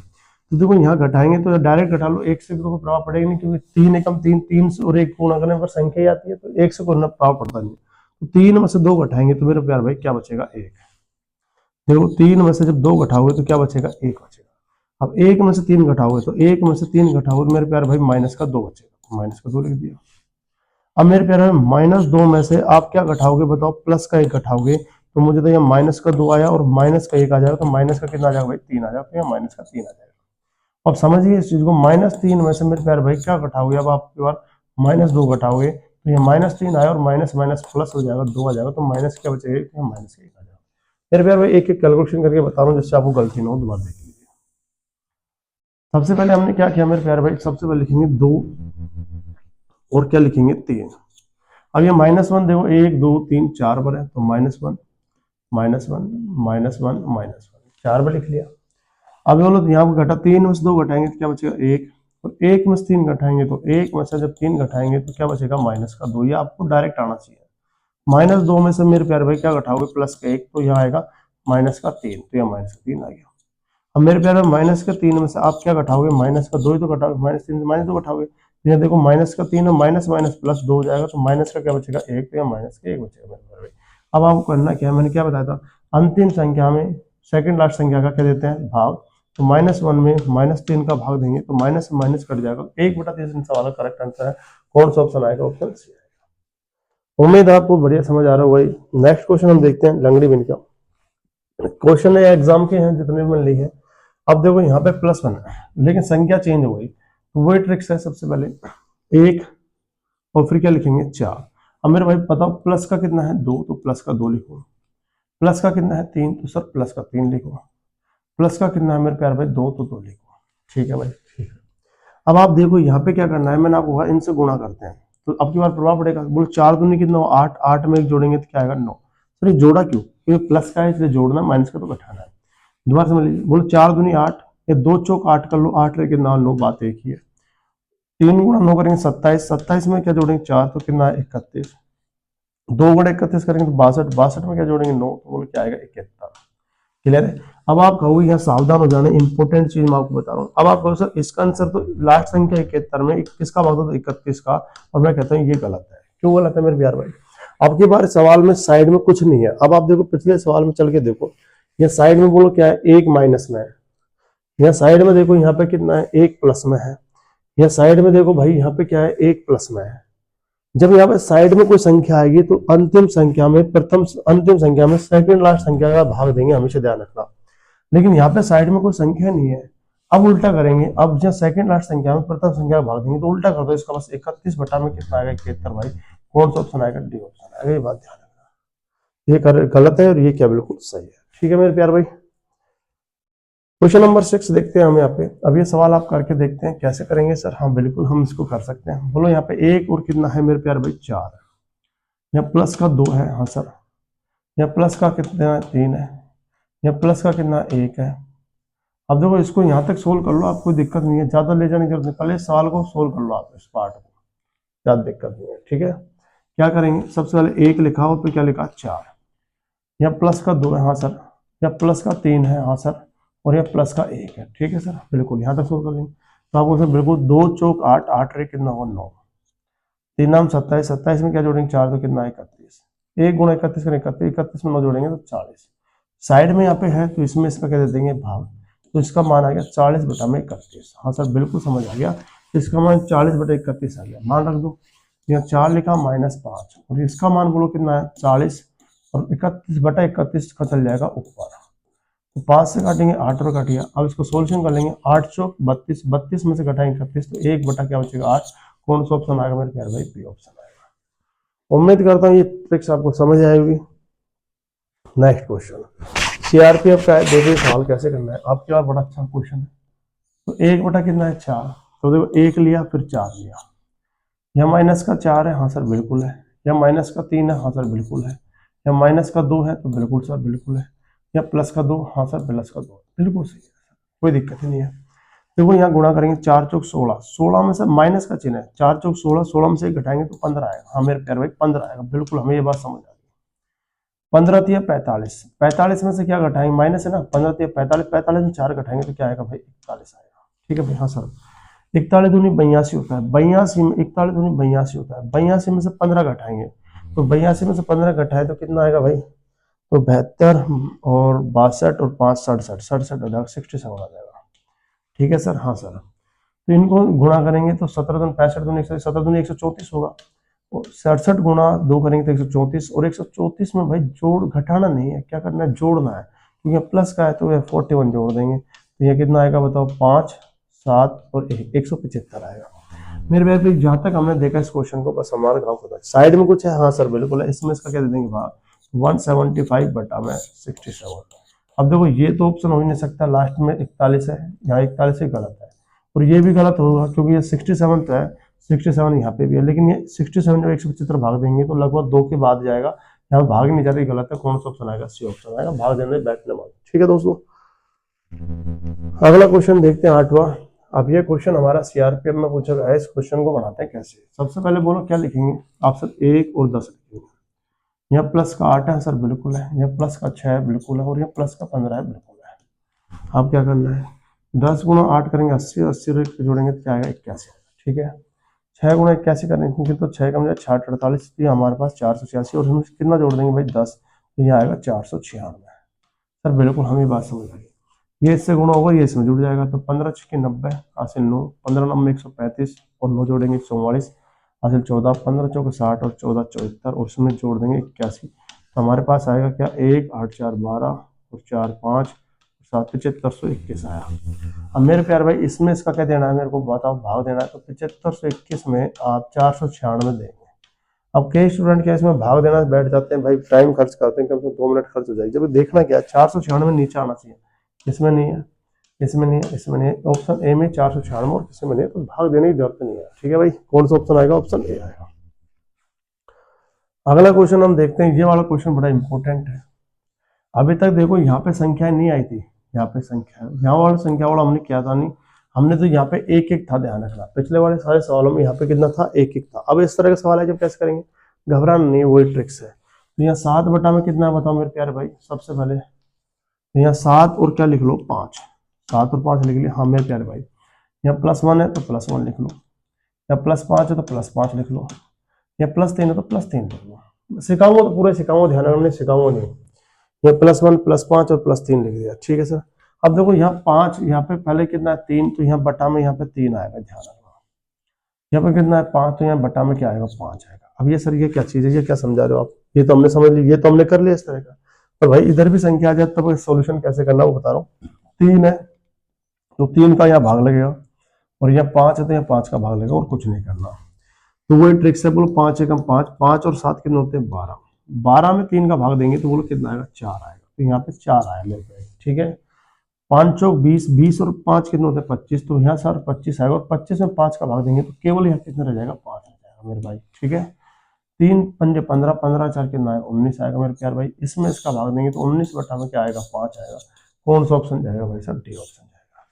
तो देखो यहाँ घटाएंगे तो डायरेक्ट घटा लो, 1 से तो कोई प्रभाव पड़ेगा नहीं, क्योंकि 3 एकम 3, 3 और 1 गुणा करने पर संख्या ही आती है, तो 1 से कोई प्रभाव पड़ता नहीं। तो 3 में से 2 घटाएंगे तो मेरे प्यार भाई क्या बचेगा 1। देखो 3 में से जब 2 घटाओगे तो क्या बचेगा 1 बचेगा। अब 1 में से 3 घटाओगे तो 1 में से 3 घटाओगे तो मेरे प्यार भाई -2 बचेगा, -2 लिख दिया। अब मेरे प्यार भाई -2 में से आप क्या घटाओगे बताओ, प्लस का 1 घटाओगे, तो मुझे तो यहाँ -2 आया और -1 आ जाएगा, तो माइनस का कितना आ जाएगा भाई 3 आ जाएगा, तो यहाँ -3 आ जाएगा। अब समझिए इस चीज को, -3 में से मेरे प्यार भाई क्या घटाओगे, अब आपके पास -2 घटाओगे तो ये -3 आया और माइनस माइनस प्लस हो जाएगा 2 आ जाएगा, तो माइनस क्या बचेगा, -1 आ जाएगा। मेरे प्यार भाई एक एक कैलकुलेशन करके बता रहा हूँ जिससे आपको गलती ना हो, दोबारा देख लीजिए। सबसे पहले हमने क्या किया मेरे प्यार भाई, सबसे पहले लिखेंगे 2 और क्या लिखेंगे 3। अब ये -1 देखो 1 2 3 4 बार है, तो -1 -1 4 बार लिख लिया। अब बोलो यहाँ पर घटा 3 में से 2 घटाएंगे तो क्या बचेगा 1, और 1 में से 3 घटाएंगे तो 1 में से जब 3 घटाएंगे तो क्या बचेगा -2। ये आपको डायरेक्ट आना चाहिए। -2 में से मेरे प्यारे भाई क्या घटाओगे, प्लस का 1, तो यहाँ आएगा -3, तो यहाँ -3 आ गया। अब मेरे प्यारे -3 में से आप क्या घटाओगे, -2 ही तो घटाओगे, -3 से -2 घटाओगे, तो यहाँ देखो -3 और माइनस माइनस प्लस 2 हो जाएगा, तो माइनस का क्या बचेगा 1, तो यहाँ -1 बचेगा मेरे प्यारे भाई। अब आपको करना क्या है, मैंने क्या बताया था, अंतिम संख्या में सेकंड लास्ट संख्या का क्या देते हैं भाग। तो -1 में -3 का भाग देंगे तो माइनस से माइनस कट जाएगा, 1/3 सवाल का करेक्ट आंसर है। कौन सा ऑप्शन आएगा, ऑप्शन सी आएगा। उम्मीद है आपको बढ़िया समझ आ रहा है। वही नेक्स्ट क्वेश्चन हम देखते हैं, लंगड़ी बिन का क्वेश्चन है, एग्जाम के हैं जितने भी ली है। अब देखो यहाँ पे +1 है लेकिन संख्या चेंज हो गई, तो वही ट्रिक्स है। सबसे पहले 1 और फिर क्या लिखेंगे 4। अब मेरे भाई बताओ प्लस का कितना है 2, तो प्लस का 2 लिखो। प्लस का कितना है 3, तो सर प्लस का 3 लिखो। प्लस का कितना है मेरे प्यार भाई 2, तो 2 लिखो। ठीक है भाई, ठीक है। अब आप देखो यहाँ पे क्या करना है, मैंने आपको कहा इनसे गुणा करते हैं, तो अब की बार प्रभाव पड़ेगा। बोलो 4 दूनी कितना हो 8, 8 में एक जोड़ेंगे तो क्या आएगा 9। सर ये जोड़ा क्यों, क्योंकि प्लस का है इसलिए जोड़ना, माइनस का तो घटाना है। दोबारा समझ लीजिए, बोलो 4 दूनी 8, ये 2 चौक 8 कर लो, 8 रहे कितना 9, बात एक ही है। 3 गुणा 9 करेंगे 27, 27 में क्या जोड़ेंगे 4 तो कितना है 31, 2 गुणा 31 करेंगे तो 62, 62 में क्या जोड़ेंगे 9 तो बोलो क्या आएगा 71। क्लियर है। अब आप कहोगे यहाँ सावधान हो जाना, इंपॉर्टेंट चीज मैं आपको बता रहा हूँ। अब आप कहो सर इसका आंसर तो लास्ट संख्या 71 में किसका भाग दो 31 का, और मैं कहता हूँ ये गलत है। क्यों गलत है मेरे प्यार भाई? आपके बार सवाल में साइड में कुछ नहीं है। अब आप देखो पिछले सवाल में चल के देखो, ये साइड में बोलो क्या है 1 माइनस में है, यहाँ साइड में देखो यहाँ पे कितना है 1 प्लस में है, यहाँ साइड में देखो भाई यहाँ पे क्या है 1 प्लस में है। जब यहाँ पे साइड में कोई संख्या आएगी तो अंतिम संख्या में अंतिम संख्या में सेकंड लास्ट संख्या का भाग देंगे, हमेशा ध्यान रखना। लेकिन यहाँ पे साइड में कोई संख्या नहीं है, अब उल्टा करेंगे। अब जब सेकंड लास्ट संख्या में प्रथम संख्या का भाग देंगे तो उल्टा कर दो, इसका बस 31 बटा में कितना आएगा 71 भाई। कौन सा ऑप्शन आएगा? डी ऑप्शन आएगा। ये बात ध्यान रखना, ये गलत है और ये क्या बिल्कुल सही है। ठीक है मेरे प्यार भाई। क्वेश्चन नंबर 6 देखते हैं हम यहाँ पे। अब ये सवाल आप करके देखते हैं कैसे करेंगे सर। हाँ बिल्कुल हम इसको कर सकते हैं। बोलो यहाँ पे 1 और कितना है मेरे प्यार भाई 4, यहाँ प्लस का 2 है, हाँ सर, यहाँ प्लस का कितना 3 है, यहाँ प्लस का कितना 1 है। अब देखो इसको यहाँ तक सोल्व कर लो, आप कोई दिक्कत नहीं है, ज्यादा ले जाने की जरूरत नहीं, पहले इस सवाल को सोल्व कर लो आप, इस पार्ट को, ज्यादा दिक्कत नहीं है। ठीक है, क्या करेंगे सबसे पहले 1 लिखा और फिर क्या लिखा 4, यहाँ प्लस का 2 है, हाँ सर, यहाँ प्लस का 3 है, हाँ सर, और यहाँ प्लस का 1 है। ठीक है सर, बिल्कुल यहाँ तक सोल्व कर लेंगे। तो आपको सर बिल्कुल 2 चौक 8, 8 रे कितना होगा 9, 3 नाम 27, 27 में क्या जोड़ेंगे 4 तो कितना 31, 1 गुणा 31 करें 31, 31 में 9 जोड़ेंगे तो 40। साइड में यहाँ पे है तो इसमें इसका क्या दे देंगे भाग, तो इसका मान आ गया 40 बटा में 31। हाँ सर बिल्कुल समझ आ गया, इसका मान 40 बटा 31 आ गया। मान रख दो, यहाँ 4 लिखा -5 और इसका मान बोलो कितना है 40, और 31 बटा 31 का चल जाएगा ऊपर, तो 5 से काटेंगे 8 और काट गया। अब इसको सोल्यूशन कर लेंगे, 8 चौक 32, 32 में से घटाएंगे 31 तो 1 बटा क्या बचेगा 8। कौन सा ऑप्शन आएगा मेरे प्यार भाई? बी ऑप्शन आएगा। उम्मीद करता हूँ ये ट्रिक्स आपको समझ आएगी। नेक्स्ट क्वेश्चन सीआरपीएफ का है, देखिए सवाल कैसे करना है। आपके पास बड़ा अच्छा क्वेश्चन है। तो 1 बटा कितना है 4, तो देखो 1 लिया फिर 4 लिया, यह माइनस का 4 है, हाँ सर बिल्कुल है, यह माइनस का 3 है, हाँ सर बिल्कुल है, यह माइनस का 2 है तो बिल्कुल सर बिल्कुल है, या प्लस का 2, हाँ सर प्लस का 2 बिल्कुल सही है, कोई दिक्कत ही नहीं है। देखो यहाँ गुणा करेंगे 4 चौक 16, 16 में से माइनस का चिन्ह है, 4 चौक 16, 16 में से घटाएंगे तो 15 आएगा। हाँ मेरे प्यार भाई 15 आएगा, बिल्कुल हमें ये बात समझ आ गई। 15 तिया 45, 45 में से क्या घटाएंगे माइनस है ना, 15 तिया 45, 45 में 4 घटाएंगे तो क्या आएगा भाई 41 आएगा। ठीक है भाई, हाँ सर 41 दूनी 82 होता है, 82 में 41 दूनी 82 होता है, 82 में से 15 घटाएंगे तो 82 में से 15 घटाए तो कितना आएगा भाई, तो 72 और 62 और 5 67, 67 हो जाएगा, 67 आ जाएगा। ठीक है सर, हाँ सर, तो इनको गुणा करेंगे तो 17 दूनी 65 दूनी 17 दूनी 134 होगा, और 67 गुणा 2 करेंगे तो 134, और 134 में भाई जोड़ घटाना नहीं है, क्या करना है जोड़ना है, क्योंकि प्लस का है तो ये 41 जोड़ देंगे तो ये कितना आएगा बताओ 5 7 और 1 175 आएगा। मेरे भाई पे जहां तक हमने देखा इस क्वेश्चन को, बस हमारा गाँव को साइड में कुछ है, हाँ सर बिल्कुल है, इसमें इसका क्या दे देंगे भाग 175 बटा में 67। अब देखो ये तो ऑप्शन हो ही नहीं सकता, लास्ट में 41 है, यहाँ 41 ही गलत है, और ये भी गलत होगा क्योंकि ये 67 तो है, 67 यहाँ पे भी है, लेकिन ये 67 जब 175 भाग देंगे तो लगभग 2 के बाद जाएगा, यहाँ भाग नहीं जाती, गलत है। कौन सा ऑप्शन आएगा? सी ऑप्शन आएगा, भाग देने बैठने वाला। ठीक है दोस्तों, अगला क्वेश्चन देखते हैं 8वां। अब ये क्वेश्चन हमारा सीआरपीएफ में पूछा गया है, इस क्वेश्चन को बनाते हैं कैसे। सबसे पहले बोलो क्या लिखेंगे आप सर? 1 और 10 लिखेंगे, यहाँ प्लस का 8 है सर बिल्कुल है, यहाँ प्लस का 6 है बिल्कुल है, और यहाँ प्लस का 15 है बिल्कुल है। अब क्या करना है 10 गुणा 8 करेंगे 80, 80 जोड़ेंगे तो क्या आएगा 81। ठीक है, 6 गुणा 81 करेंगे क्योंकि तो 6 का मतलब 60 48, तो हमारे पास 486, और हम कितना जोड़ देंगे भाई 10, तो यहाँ आएगा 496। सर बिल्कुल हमें बात समझ आई, ये इससे गुणा होगा ये इसमें जुड़ जाएगा, तो 15 छक्के 90, हासिल 9, 15 नंबर 135 और 9 जोड़ेंगे 144, हासिल 14, 15 चौके 60 और 14 74, और उसमें जोड़ देंगे 81, तो हमारे पास आएगा क्या 1 8 4 12 और 4 5 7 7521 आया। अब मेरे प्यार भाई इसमें इसका क्या देना है मेरे को बताओ, भाग देना है, तो 7521 में आप 496 देंगे। अब कई स्टूडेंट क्या इसमें भाग देना बैठ जाते हैं भाई, टाइम खर्च करते हैं, कम से कम 2 मिनट खर्च हो जाएगी। जब देखना क्या 496 नीचे आना चाहिए, इसमें नहीं है, इसमें नहीं है, इसमें नहीं है, ऑप्शन ए में 496 और किसी में नहीं है, तो भाग देने की जरूरत नहीं है। ठीक है भाई, कौन सा ऑप्शन आएगा? ऑप्शन ए आएगा। अगला क्वेश्चन हम देखते हैं, ये वाला क्वेश्चन बड़ा इंपॉर्टेंट है। अभी तक देखो यहाँ पे संख्याएं नहीं आई थी, यहाँ पे संख्या है, यहाँ वाला संख्या वाला हमने किया था नहीं, हमने तो यहाँ पे एक एक था, ध्यान रखना। पिछले वाले सारे सवालों में यहाँ पे कितना था, एक एक था। अब इस तरह का सवाल है जब कैसे करेंगे, घबराना नहीं है, वही ट्रिक्स है। तो यहाँ 7 बटा में कितना है बताओ मेरे प्यारे भाई, सबसे पहले तो यहाँ 7 और क्या लिख लो 5, 7 और 5 लिख लिया। हाँ मेरे प्यारे भाई, यहाँ +1 है तो +1 लिख लो, या +5 है तो +5 लिख लो, या +3 है तो +3 लिख लो। सिखाऊंगा तो पूरे सिखाऊंगा, ध्यान रखना, सिखाऊंगा नहीं। ये +1 +5 और +3 लिख दिया, ठीक है सर। अब देखो यहाँ 5, यहाँ पे पहले कितना है 3, तो यहाँ बटा में यहाँ पे 3 आएगा, ध्यान रखना। यहाँ पे कितना है 5, तो यहाँ बटा में क्या आएगा 5 आएगा। अब ये सर ये क्या चीज है, ये क्या समझा रहे हो आप, ये तो हमने समझ ली, ये तो हमने कर लिया इस तरह का। पर भाई इधर भी संख्या आ जाए तब सोल्यूशन कैसे करना वो बता रहा हूँ। 3 है तो 3 का यहाँ भाग लगेगा, और यहाँ 5 है तो यहाँ 5 का भाग लगेगा, और कुछ नहीं करना। तो वही ट्रिक से बोलो 5 एकम 5, 5 और 7 कितने होते हैं 12, 12 में 3 का भाग देंगे तो बोलो कितना आएगा 4 आएगा। तो यहाँ पे 4 आया मेरे पे, ठीक है। 5 चौक 20, 20 और 5 कितने होते हैं 25, तो यहाँ सर 25 आएगा, और 25 में 5 का भाग देंगे तो केवल यहाँ कितना रह जाएगा 5 रह जाएगा मेरे भाई, ठीक है। 3 पंजे 15, 15 4 कितना आएगा 19 आएगा मेरे प्यार भाई। इसमें इसका भाग देंगे तो 19 बटा में क्या आएगा 5 आएगा। कौन सा ऑप्शन जाएगा भाई साहब, डी ऑप्शन जाएगा।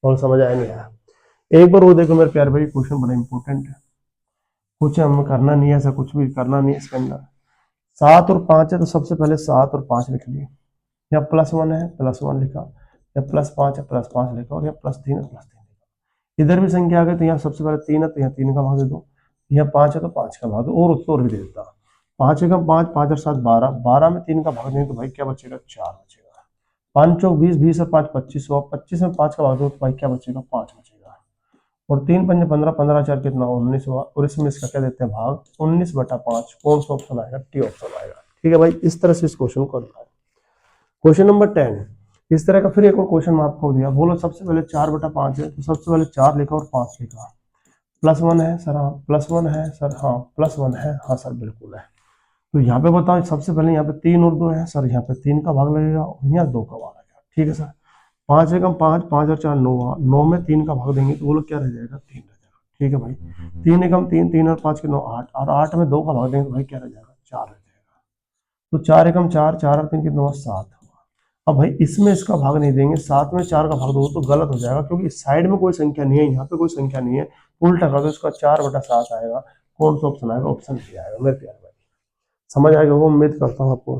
और समझ आया नहीं आया, एक बार वो देखो मेरे प्यार भाई, क्वेश्चन बड़ा इंपॉर्टेंट है, कुछ हमें करना नहीं है, ऐसा कुछ भी करना नहीं है इसके अंदर। 7 और 5 है तो सबसे पहले 7 और 5 लिख लिए, या +1 है +1 लिखा, या +5 है +5 लिखा, और या +3 है +3 लिखा। इधर भी संख्या आ गई तो यहाँ सबसे पहले 3 है तो यहाँ 3 का भाग दे दो, यहाँ 5 है तो 5 का भाग दो, और उत्तर भी दे देता। 5 एकम 5, 5 और 7 12, 12 में 3 का भाग देंगे तो भाई क्या बचेगा 4 बचेगा। 5 चौक 20, 20 और 5 25 हुआ, 25 में 5 का भाग दो तो भाई क्या बचेगा 5 बचेगा। और 3 पंजे 15, 15 4 कितना 19 हुआ, और इसमें इसका क्या देते हैं भाग 19 बटा 5। कौन सा ऑप्शन आएगा, टी ऑप्शन आएगा, ठीक है भाई। इस तरह से इस क्वेश्चन को करना है। क्वेश्चन नंबर 10 इस तरह का, फिर एक और क्वेश्चन मैं आपको दिया, बोलो सबसे पहले 4 बटा 5 है तो सबसे पहले 4 लिखा और 5 लिखा। +1 है सर, हाँ +1 है सर, हाँ +1 है, हाँ सर बिल्कुल है। तो यहाँ पे बताओ सबसे पहले यहाँ पे 3 और 2 है सर, यहाँ पे 3 का भाग लगेगा और यहाँ 2 का भाग लगेगा, ठीक है सर। 5 एकम 5, 5 और 4 9, 9 में 3 का भाग देंगे तो बोलो क्या रह जाएगा 3 रह जाएगा, ठीक है भाई। 3 एकम 3, 3 और 5 के 9 8, और 8 में 2 का भाग देंगे तो भाई क्या रह जाएगा 4 रह जाएगा। तो 4 एकम 4, 4 और 3 कितने हुआ 7 हुआ। अब भाई इसमें इसका भाग नहीं देंगे, 7 में 4 का भाग दो तो गलत हो जाएगा, क्योंकि इस साइड में कोई संख्या नहीं है, यहाँ पे कोई संख्या नहीं है, उल्टा कर दो इसका 4 बटा 7 आएगा। कौन सा ऑप्शन आएगा, ऑप्शन सी आएगा मेरे प्यारे भाई। समझ आएगा वो, उम्मीद करता हूँ आपको।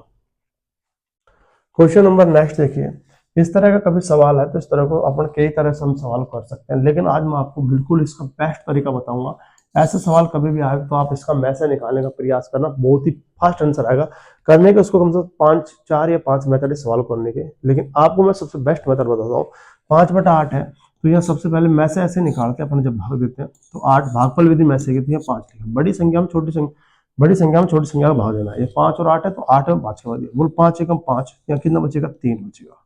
क्वेश्चन नंबर नेक्स्ट देखिए, इस तरह का कभी सवाल है तो इस तरह को अपन कई तरह से हम सवाल कर सकते हैं, लेकिन आज मैं आपको बिल्कुल इसका बेस्ट तरीका बताऊंगा। ऐसा सवाल कभी भी आए तो आप इसका मैसेज निकालने का प्रयास करना, बहुत ही फास्ट आंसर आएगा। करने के उसको कम से कम 4 या 5 मेथड है सवाल करने के, लेकिन आपको मैं सबसे बेस्ट मेथड बताता हूँ। 5 बटा 8 है तो यहाँ सबसे पहले मैसे ऐसे निकालते हैं अपन, जब भाग देते हैं तो 8 भागफल विधि मैसे की, तो यहाँ 5 लिखा, बड़ी संख्या में छोटी संख्या, बड़ी संख्या में छोटी संख्या का भाग देना। ये 5 और 8 है तो 8 में 5 का भाग दिया, बोल 5 एकम 5, या कितना बचेगा 3 बचेगा।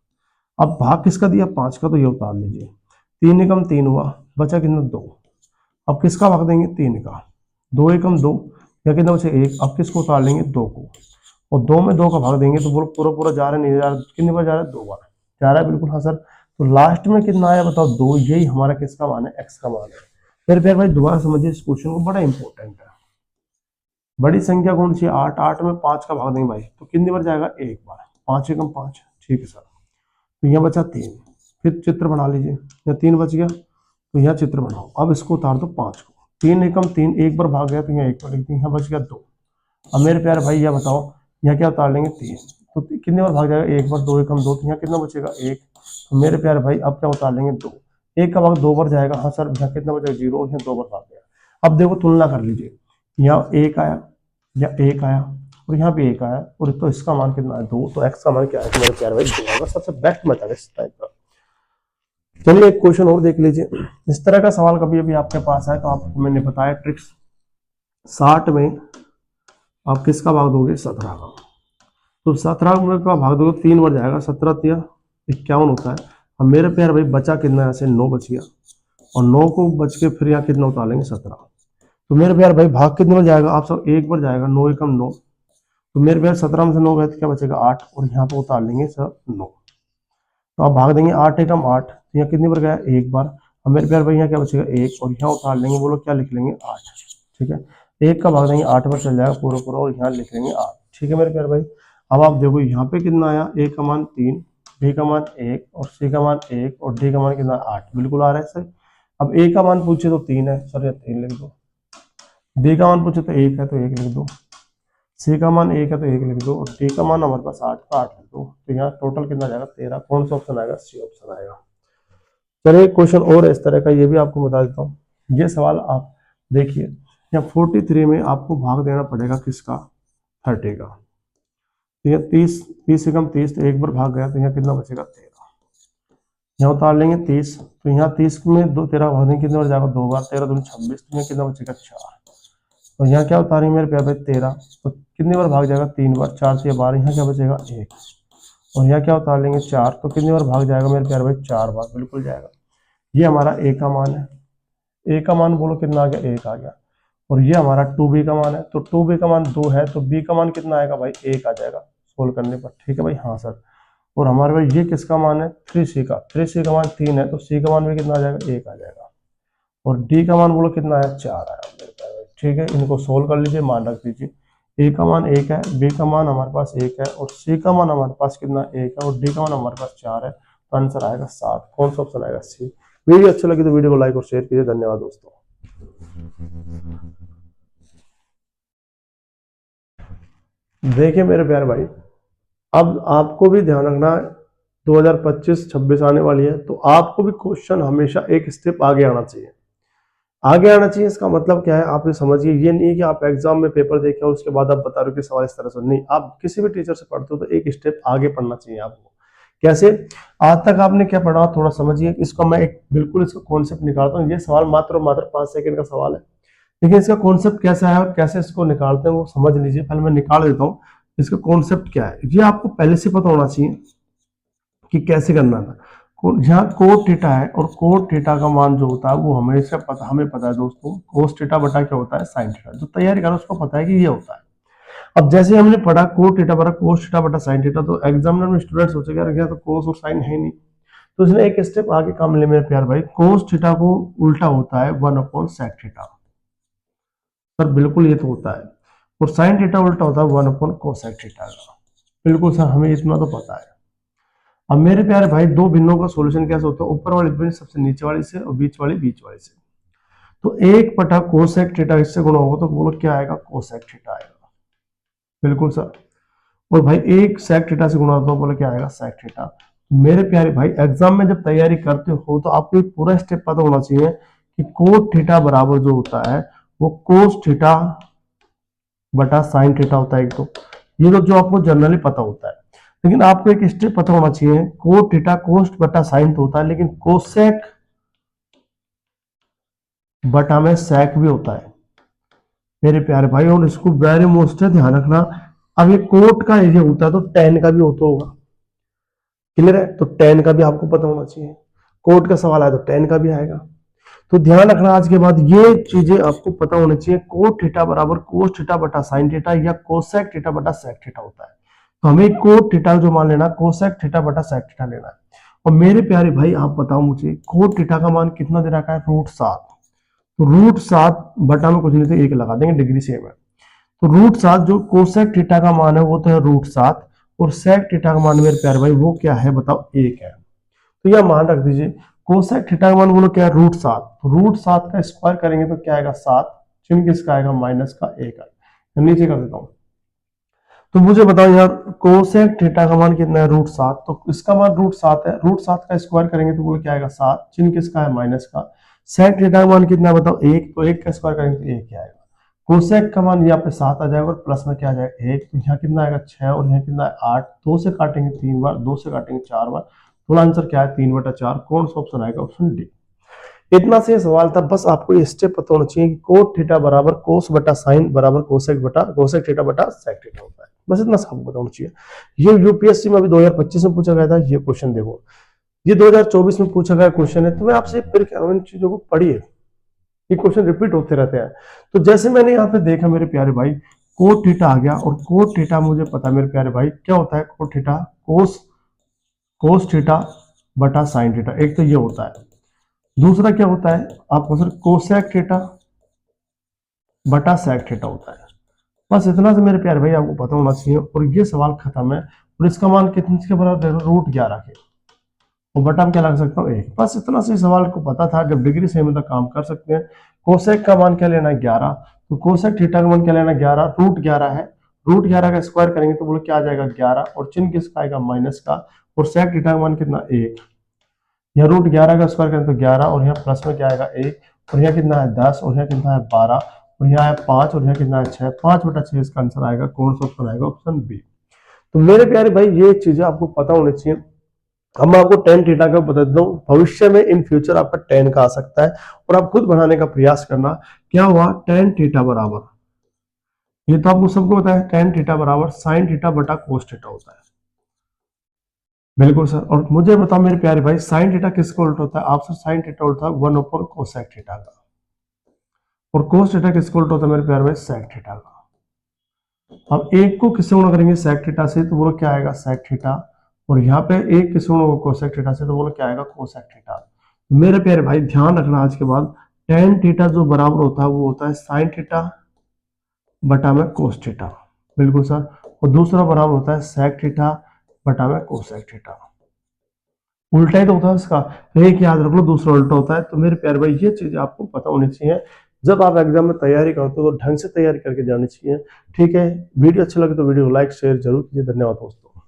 अब भाग किसका दिया 5 का, तो ये उतार लीजिए। 3 एकम 3 हुआ, बचा कितना 2। अब किसका भाग देंगे 3 का, 2 एकम 2, या कितना बचे 1। अब किसको उतार लेंगे 2 को, और 2 में 2 का भाग देंगे तो बोलो पूरा पूरा जा रहा है, नहीं जा रहा, कितनी बार जा रहा है 2 बार जा रहा है, बिल्कुल हाँ सर। तो लास्ट में कितना आया बताओ 2, यही हमारा किसका मान है, x का मान है। फिर भाई दोबारा समझिए इस क्वेश्चन को, बड़ा इंपॉर्टेंट है। बड़ी संख्या कौन सी है 8, 8 में 5 का भाग देंगे भाई तो कितनी बार जाएगा 1 बार, 5 एकम 5, ठीक है सर। तो यहाँ बचा 3, फिर चित्र बना लीजिए, यहाँ 3 बच गया तो यहाँ चित्र बनाओ। अब इसको उतार दो 5 को, 3 एकम 3, एक बार भाग गया तो यहाँ 1 बार लिख दी, यहाँ बच गया 2। अब मेरे प्यारे भाई यह बताओ यहाँ क्या उतार लेंगे 3, तो कितने बार भाग जाएगा 1 बार, 2 एकम 2, तो यहाँ कितना बचेगा 1। तो मेरे प्यारे भाई अब क्या उतार लेंगे 2, 1 का भाग 2 बार जाएगा, हाँ सर यहाँ कितना बचेगा 0, यहाँ 2 बार भाग गया। अब देखो तुलना कर लीजिए, यहाँ 1 आया या 1 आया और यहाँ पे 1 आया, और तो इसका मान कितना है 2, तो x का मान क्या है मेरे प्यारे भाई 2 आएगा। सबसे बेस्ट मेथड है इस टाइप का। चलिए एक क्वेश्चन और देख लीजिए, इस तरह का सवाल कभी अभी आपके पास है तो आपको मैंने बताया ट्रिक्स। 60 में आप किसका भाग दोगे 17 का, तो 17 में का भाग दोगे 3 बार जाएगा, 17 तिया 51 होता है। अब मेरे प्यारे भाई बचा कितना है, ऐसे 9 बच गया, और 9 को बच के फिर यहाँ कितना उतार लेंगे 17। तो मेरे प्यार भाई भाग कितने बार जाएगा, आप सब 1 बार जाएगा, 9 एकम 9, तो मेरे प्यार 17 में से 9 गए तो क्या बचेगा 8, और यहाँ पे उतार लेंगे सर 9। तो आप भाग देंगे 8 एकम 8, तो यहाँ कितनी बार गया 1 बार। अब मेरे प्यार भाई यहाँ क्या बचेगा 1, और यहाँ उतार लेंगे, बोलो क्या लिख लेंगे 8, ठीक है। 1 का भाग देंगे 8 बार चल जाएगा पूरा, और यहाँ लिख लेंगे 8, ठीक है मेरे प्यार भाई। अब आप देखो यहाँ पे कितना आया, 1 का मान 3, बी का मान 1 और सी का मान 1 और डी का मान कितना 8 बिल्कुल आ रहा है सर। अब ए का मान पूछे तो 3 है सर, या 3 लिख दो। डी का मान पूछे तो 1 है तो 1 लिख दो। सी का मान 1 है तो 1 लिख दो और डी का मान हमारे पास 8 का 8 लिख दो। तो यहाँ टोटल कितना जाएगा 13। कौन सा ऑप्शन आएगा? सी ऑप्शन आएगा। चलिए क्वेश्चन और इस तरह का, ये भी आपको बता देता हूँ। ये सवाल आप देखिए, यहाँ 43 में आपको भाग देना पड़ेगा किसका? 30 का। तो यहाँ 30 से कम 30, तो एक बार भाग गया तो यहाँ कितना बचेगा? 13। यहाँ उतार लेंगे 30, तो यहाँ 30 में 13 भाग देंगे कितने बार जाएगा? 2 बार। 13 दूनी 26, तो यहाँ कितना बचेगा? 4। और यहाँ क्या उतारेंगे मेरे प्यारे भाई? 13, तो कितनी बार भाग जाएगा? 3 बार। 4 से 12, यहाँ क्या बचेगा? 1। और यहाँ क्या उतार लेंगे? 4, तो कितनी बार भाग जाएगा मेरे प्यारे भाई? 4 बार बिल्कुल जाएगा। ये हमारा ए का मान है। ए का मान बोलो कितना आ गया? 1 आ गया। और ये हमारा 2b का मान है, तो 2b का मान 2 है, तो b का मान कितना आएगा भाई? 1 आ जाएगा सोल्व करने पर। ठीक है भाई, हाँ सर। और हमारे भाई ये किसका मान है? 3c का। 3c का मान 3 है, तो c का मान भी कितना आ जाएगा? 1 आ जाएगा। और d का मान बोलो कितना है? 4 आया मेरे प्यारे भाई। ठीक है, इनको सोल्व कर लीजिए, मान रख दीजिए। ए का मान 1 है, बी का मान हमारे पास 1 है और सी का मान हमारे पास कितना? 1 है और डी का मान हमारे पास 4 है। तो आंसर आएगा 7। कौन सा ऑप्शन आएगा? सी। वीडियो अच्छी लगी तो वीडियो को लाइक और शेयर कीजिए। धन्यवाद दोस्तों। देखिए मेरे प्यारे भाई, अब आपको भी ध्यान रखना, 2025-26 आने वाली है, तो आपको भी क्वेश्चन हमेशा एक स्टेप आगे आना चाहिए। आगे आना चाहिए इसका मतलब क्या है? आप ये समझिए, ये नहीं है कि आप एग्जाम में पेपर देखे और उसके बाद आप बता रहे हो कि सवाल इस तरह से नहीं। आप किसी भी टीचर से पढ़ते हो तो एक स्टेप आगे पढ़ना चाहिए आपको। कैसे? आज तक आपने क्या पढ़ा थोड़ा समझिए। इसका मैं एक बिल्कुल इसका कॉन्सेप्ट निकालता हूँ। ये सवाल मात्र 5 सेकंड का सवाल है, लेकिन इसका कॉन्सेप्ट कैसा है और कैसे इसको निकालते हैं वो समझ लीजिए। पहले मैं निकाल देता हूँ इसका कॉन्सेप्ट क्या है। ये आपको पहले से पता होना चाहिए कि कैसे करना था। यहाँ कोट थीटा है और कोट थीटा का मान जो होता है वो हमेशा पता, हमें पता है दोस्तों, कोस थीटा बटा क्या होता है? Sine theta. जो तैयारी करो उसको पता है कि ये होता है। अब जैसे हमने पढ़ा कोट थीटा बटा कोस थीटा बटा साइन थीटा, तो एग्जामिनर में स्टूडेंट सोचेगा यार तो कोस और साइन है नहीं, तो इसने एक स्टेप आगे काम ले मेरे प्यार भाई। कोस थीटा को उल्टा होता है 1/sec थीटा। सर बिल्कुल ये तो होता है। और साइन थीटा उल्टा होता है 1/cosec थीटा का। बिल्कुल सर, हमें इतना तो पता है। अब मेरे प्यारे भाई, दो भिन्नों का सॉल्यूशन कैसे होता है? ऊपर वाली भिन्न सबसे नीचे वाली से और बीच वाली से। तो 1 बटा कोसेक थीटा इससे गुणा होगा तो बोलो क्या आएगा? कोसेक थीटा आएगा। बिल्कुल सर। और भाई 1 सेक थीटा से गुणा होता है, बोलो क्या आएगा? Sec theta. मेरे प्यारे भाई, एग्जाम में जब तैयारी करते हो तो आपको एक पूरा स्टेप पता होना चाहिए कि कोट थीटा बराबर जो होता है वो कोस थीटा बटा साइन थीटा होता है। एक तो ये तो जो आपको जनरली पता होता है, लेकिन आपको एक स्टेप पता होना चाहिए, कोट थीटा कोस्ट बटा साइन तो होता है, लेकिन कोसेक बटा में सेक भी होता है मेरे प्यारे भाई। और इसको वेरी मोस्ट है, ध्यान रखना। अब ये कोट का ये होता है तो टेन का भी होता होगा। क्लियर है? तो टेन का भी आपको पता होना चाहिए। कोट का सवाल आया तो टेन का भी आएगा। तो ध्यान रखना आज के बाद ये चीजें आपको पता होनी चाहिए। कोट थीटा बराबर कोस थीटा बटा साइन थीटा या कोसेक थीटा बटा सेक थीटा होता है। तो हमें कोट थीटा जो मान लेना, कोसेक थीटा बटा सेक थीटा लेना है। और मेरे प्यारे भाई आप बताओ मुझे, कोट थीटा का मान कितना दे रखा है? √7। तो √7 बटा में कुछ नहीं तो 1 लगा देंगे, डिग्री सेम है। तो √7 जो कोसेक थीटा का मान है वो तो है √7, और सेक थीटा का मान मेरे प्यारे भाई वो क्या है बताओ? 1 है। तो यह मान रख दीजिए, कोसेक थीटा का मान बोलो क्या है? √7। तो √7 का स्क्वायर करेंगे तो क्या आएगा? 7। चिन्ह किसका आएगा? माइनस का 1 आएगा। नीचे कर देता हूं। तो मुझे बताओ यार, कोसेक थीटा का मान कितना है? √7। तो इसका मान √7 है, √7 का स्क्वायर करेंगे तो बोलो क्या आएगा? 7। चिन्ह किसका है? माइनस का। सेक थीटा का मान कितना है बताओ? 1। तो 1 का स्क्वायर करेंगे तो 1 क्या आएगा? कोसेक का मान यहाँ पे 7 आ जाएगा और प्लस में क्या आ जाएगा? 1। तो यहाँ कितना आएगा? 6 और यहाँ कितना है? 8। 2 से काटेंगे 3 बार, 2 से काटेंगे 4 बार, तो आंसर क्या है? 3/4। कौन सा ऑप्शन आएगा? Option D. इतना से सवाल था, बस आपको ये स्टेप पता होना चाहिए कि कोट थीटा बराबर कोस बटा साइन बराबर कोसेक थीटा बटा सेक थीटा होता है। बस इतना आपको पता होना चाहिए। ये यूपीएससी में अभी 2025 में पूछा गया था। ये क्वेश्चन देखो, ये 2024 में पूछा गया क्वेश्चन है। तो मैं आपसे फिर कह रहा हूं, इन चीजों को पढ़िए, ये क्वेश्चन रिपीट होते रहते हैं। तो जैसे मैंने यहाँ पे देखा मेरे प्यारे भाई, कोट थीटा आ गया और कोट थीटा मुझे पता है मेरे प्यारे भाई क्या होता है? कोट थीटा कोस थीटा बटा साइन थीटा, एक तो ये होता है। दूसरा क्या होता है आपको सर? कोसेक थीटा बटा सेक थीटा होता है। बस इतना से मेरे प्यारे भाई आपको पता होना चाहिए और ये सवाल खत्म है। और इसका मान कितने के बराबर देख लो, √11 के, और बटा में क्या लगा सकता हूँ 1। बस इतना सी सवाल को पता था, जब डिग्री सेम है तो काम कर सकते हैं। कोसेक का मान क्या लेना है 11, तो कोसेक थीटा का मान क्या लेना है 11, √11 है, √11 का स्क्वायर करेंगे तो बोलो क्या आ जाएगा 11, और चिन्ह किसका आएगा माइनस का, और सेक थीटा का मान कितना 1, यहाँ √11 का स्क्वायर करें तो 11, और यहाँ प्लस में क्या आएगा 1, और यहाँ कितना है 10, और यहाँ कितना है 12, और यहाँ है 5, और यहाँ कितना है 6, 5/6 इसका आंसर आएगा। कौन सा ऑप्शन आएगा? Option B. तो मेरे प्यारे भाई ये चीजें आपको पता होनी चाहिए। अब मैं आपको tan थीटा का बता देता हूँ, भविष्य में इन फ्यूचर आपका tan का आ सकता है, और आप खुद बनाने का प्रयास करना। क्या हुआ tan थीटा बराबर, ये तो आपको सबको पता है, tan थीटा बराबर sin थीटा बटा cos थीटा होता है। बिल्कुल सर। और मुझे बताओ मेरे प्यारे भाई, sin थीटा किसको उल्टा होता है? आपसे sin थीटा उल्टा 1/cos थीटा का, और cos थीटा किसको उल्टा होता है मेरे प्यारे भाई? sec थीटा का। अब एक को किससे गुणा करेंगे sec थीटा से, तो बोलो क्या आएगा sec थीटा, और यहाँ पे एक किससे गुणा होगा cosec थीटा से, तो बोलो क्या आएगा cosec थीटा। मेरे प्यारे भाई ध्यान रखना आज के बाद, tan थीटा जो बराबर होता है वो होता है sin थीटा बटा में cos थीटा। बिल्कुल सर। और दूसरा बराबर होता है sec थीटा बटा में cosec थीटा। उल्टा ही तो होता है इसका, एक याद रख लो, दूसरा उल्टा होता है। तो मेरे प्यारे भाई ये चीज आपको पता होनी चाहिए, जब आप एग्जाम में तैयारी करते हो तो ढंग से तैयारी करके जानी चाहिए। ठीक है, वीडियो अच्छा लगे तो वीडियो को लाइक शेयर जरूर कीजिए। धन्यवाद दोस्तों।